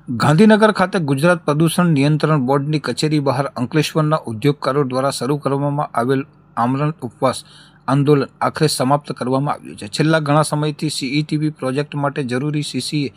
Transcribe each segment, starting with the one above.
ગાંધીનગર ખાતે ગુજરાત પ્રદૂષણ નિયંત્રણ બોર્ડની કચેરી બહાર અંકલેશ્વરના ઉદ્યોગકારો દ્વારા શરૂ કરવામાં આવેલ આમરણ ઉપવાસ આંદોલન આખરે સમાપ્ત કરવામાં આવ્યું છે। છેલ્લા ઘણા સમયથી સીઈટીપી પ્રોજેક્ટ માટે જરૂરી સીસીએ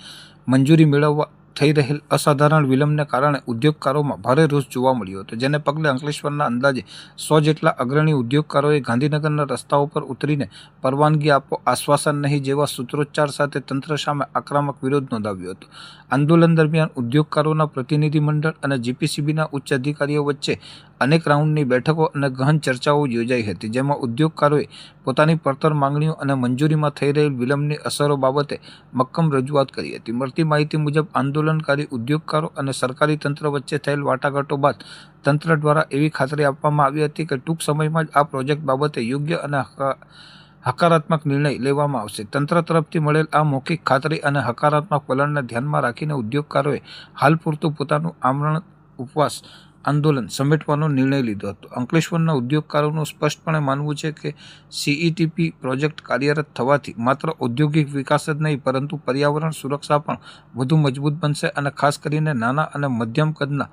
મંજૂરી મેળવવા થઈ રહેલ અસાધારણ વિલંબને કારણે ઉદ્યોગકારોમાં ભારે રોષ જોવા મળ્યો હતો, જેને પગલે અંકલેશ્વરના અંદાજે 100 જેટલા અગ્રણી ઉદ્યોગકારોએ ગાંધીનગરના રસ્તાઓ પર ઉતરીને પરવાનગી આપો, આશ્વાસન નહીં જેવા સૂત્રોચ્ચાર સાથે તંત્ર સામે આક્રમક વિરોધ નોંધાવ્યો હતો। આંદોલન દરમિયાન ઉદ્યોગકારોના પ્રતિનિધિમંડળ અને જીપીસીબીના ઉચ્ચ અધિકારીઓ વચ્ચે અનેક રાઉન્ડની બેઠકો અને ગહન ચર્ચાઓ યોજાઈ હતી, જેમાં ઉદ્યોગકારોએ પોતાની પડતર માંગણીઓ અને મંજૂરીમાં થઈ રહેલ વિલંબની અસરો બાબતે મક્કમ રજૂઆત કરી હતી। મળતી માહિતી મુજબ આંદોલનકારી ઉદ્યોગકારો અને સરકારી તંત્ર વચ્ચે થયેલ વાટાઘાટો બાદ તંત્ર દ્વારા એવી ખાતરી આપવામાં આવી હતી કે ટૂંક સમયમાં જ આ પ્રોજેક્ટ બાબતે યોગ્ય અને હકારાત્મક નિર્ણય લેવામાં આવશે। તંત્ર તરફથી મળેલ આ મૌખિક ખાતરી અને હકારાત્મક વલણને ધ્યાનમાં રાખીને ઉદ્યોગકારોએ હાલ પૂરતું પોતાનું આમરણ ઉપવાસ આંદોલન સમેટવાનો નિર્ણય લીધો હતો। અંકલેશ્વરના ઉદ્યોગકારોનું સ્પષ્ટપણે માનવું છે કે સીઈટીપી પ્રોજેક્ટ કાર્યરત થવાથી માત્ર ઔદ્યોગિક વિકાસ જ નહીં પરંતુ પર્યાવરણ સુરક્ષા પણ વધુ મજબૂત બનશે અને ખાસ કરીને નાના અને મધ્યમ કદના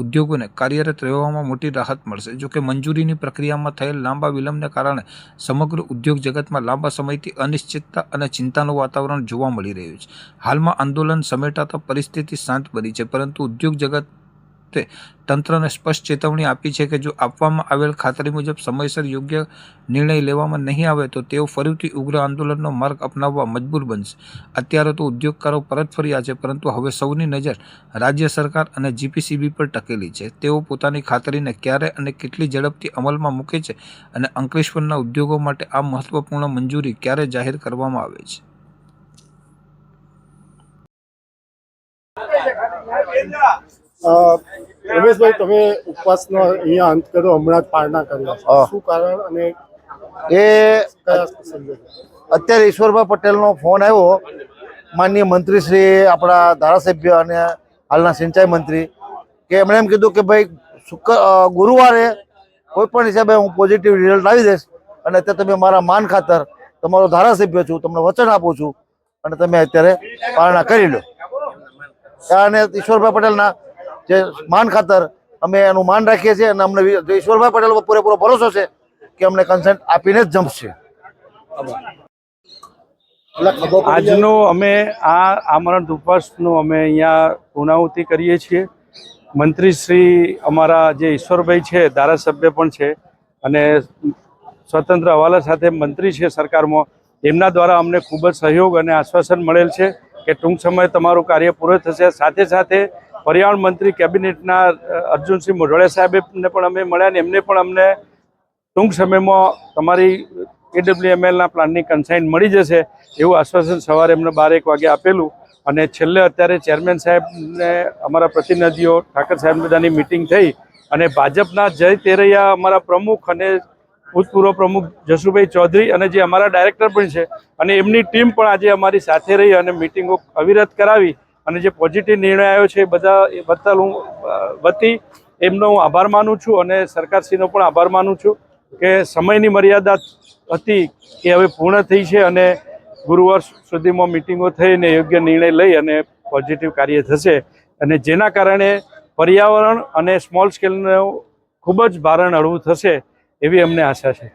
ઉદ્યોગોને કાર્યરત રહેવામાં મોટી રાહત મળશે। જોકે મંજૂરીની પ્રક્રિયામાં થયેલ લાંબા વિલંબને કારણે સમગ્ર ઉદ્યોગ જગતમાં લાંબા સમયથી અનિશ્ચિતતા અને ચિંતાનું વાતાવરણ જોવા મળી રહ્યું છે। હાલમાં આંદોલન સમેટાતા પરિસ્થિતિ શાંત બની છે, પરંતુ ઉદ્યોગ જગત તંત્રને સ્પષ્ટ ચેતવણી આપી છે કે જો આપવામાં આવેલ ખાતરી મુજબ સમયસર યોગ્ય નિર્ણય લેવામાં નહીં આવે તો તેઓ ફરીથી ઉગ્ર આંદોલનનો માર્ગ અપનાવવા મજબૂર બનશે। અત્યારે તો ઉદ્યોગકારો પરત ફર્યા છે, પરંતુ હવે સૌની નજર રાજ્ય સરકાર અને જીપીસીબી પર ટકેલી છે। તેઓ પોતાની ખાતરીને ક્યારે અને કેટલી ઝડપથી અમલમાં મૂકે છે અને અંકલેશ્વરના ઉદ્યોગો માટે આ મહત્વપૂર્ણ મંજૂરી ક્યારે જાહેર કરવામાં આવે છે। રમેશભાઈ, તમે ઉપવાસનો અહીંયા અંત કર્યો, હમણાં જ પારણા કર્યા, શું કારણ અને એ અત્યારે ઈશ્વરભાઈ પટેલનો ફોન આવ્યો, માનનીય મંત્રી શ્રી આપણા ધારાસભ્ય અને હાલના સિંચાઈ મંત્રી, કે એમણે એમ કીધું કે ભાઈ ગુરુવારે કોઈ પણ હિસાબે હું પોઝિટિવ રિઝલ્ટ લાવી દઈશ અને અત્યારે તમે મારા માન ખાતર તમારો ધારાસભ્ય છું, તમને વચન આપું છું અને તમે અત્યારે પારણા કરી લો। અને ઈશ્વરભાઈ પટેલના જે માન ખાતર અમે એનું માન રાખીએ છીએ અને અમને ઈશ્વરભાઈ પટેલ પર પૂરેપૂરો ભરોસો છે કે અમને કન્સેન્ટ આપીને જ જમશે। આજનો અમે આ આમરણ ઉપવાસનું અમે અહીંયા પૂર્ણાહુતિ કરીએ છીએ। મંત્રી શ્રી અમારા જે ઈશ્વરભાઈ છે, ધારાસભ્ય પણ છે અને સ્વતંત્ર હવાલા સાથે મંત્રી છે સરકારમાં, એમના દ્વારા અમને ખૂબ જ સહયોગ અને આશ્વાસન મળેલ છે કે ટૂંક સમયે તમારું કાર્ય પૂરું થશે। સાથે સાથે પર્યાવરણ મંત્રી કેબિનેટના અર્જુનસિંહ મોઢવાડિયા સાહેબને પણ અમે મળ્યા અને એમને પણ અમને ટૂંક સમયમાં તમારી AWMLના પ્લાનની કન્સાઇન મળી જશે એવું આશ્વાસન સવારે એમને 12-1 વાગે આપેલું। અને છેલ્લે અત્યારે ચેરમેન સાહેબને અમારા પ્રતિનિધિઓ ઠાકર સાહેબ બધાની મિટિંગ થઈ અને ભાજપના જય તેરૈયા અમારા પ્રમુખ અને ભૂતપૂર્વ પ્રમુખ જશુભાઈ ચૌધરી અને જે અમારા ડાયરેક્ટર પણ છે અને એમની ટીમ પણ આજે અમારી સાથે રહી અને મિટિંગો અવિરત કરાવી અને જે પોઝિટિવ નિર્ણય આવ્યો છે એ બદલ હું વતી એમનો હું આભાર માનું છું અને સરકારશ્રીનો પણ આભાર માનું છું કે સમયની મર્યાદા હતી એ હવે પૂર્ણ થઈ છે અને ગુરુવાર સુધીમાં મિટિંગો થઈને યોગ્ય નિર્ણય લઈ અને પોઝિટિવ કાર્ય થશે અને જેના કારણે પર્યાવરણ અને સ્મોલ સ્કેલનું ખૂબ જ ભારણ હળવું થશે એવી અમને આશા છે।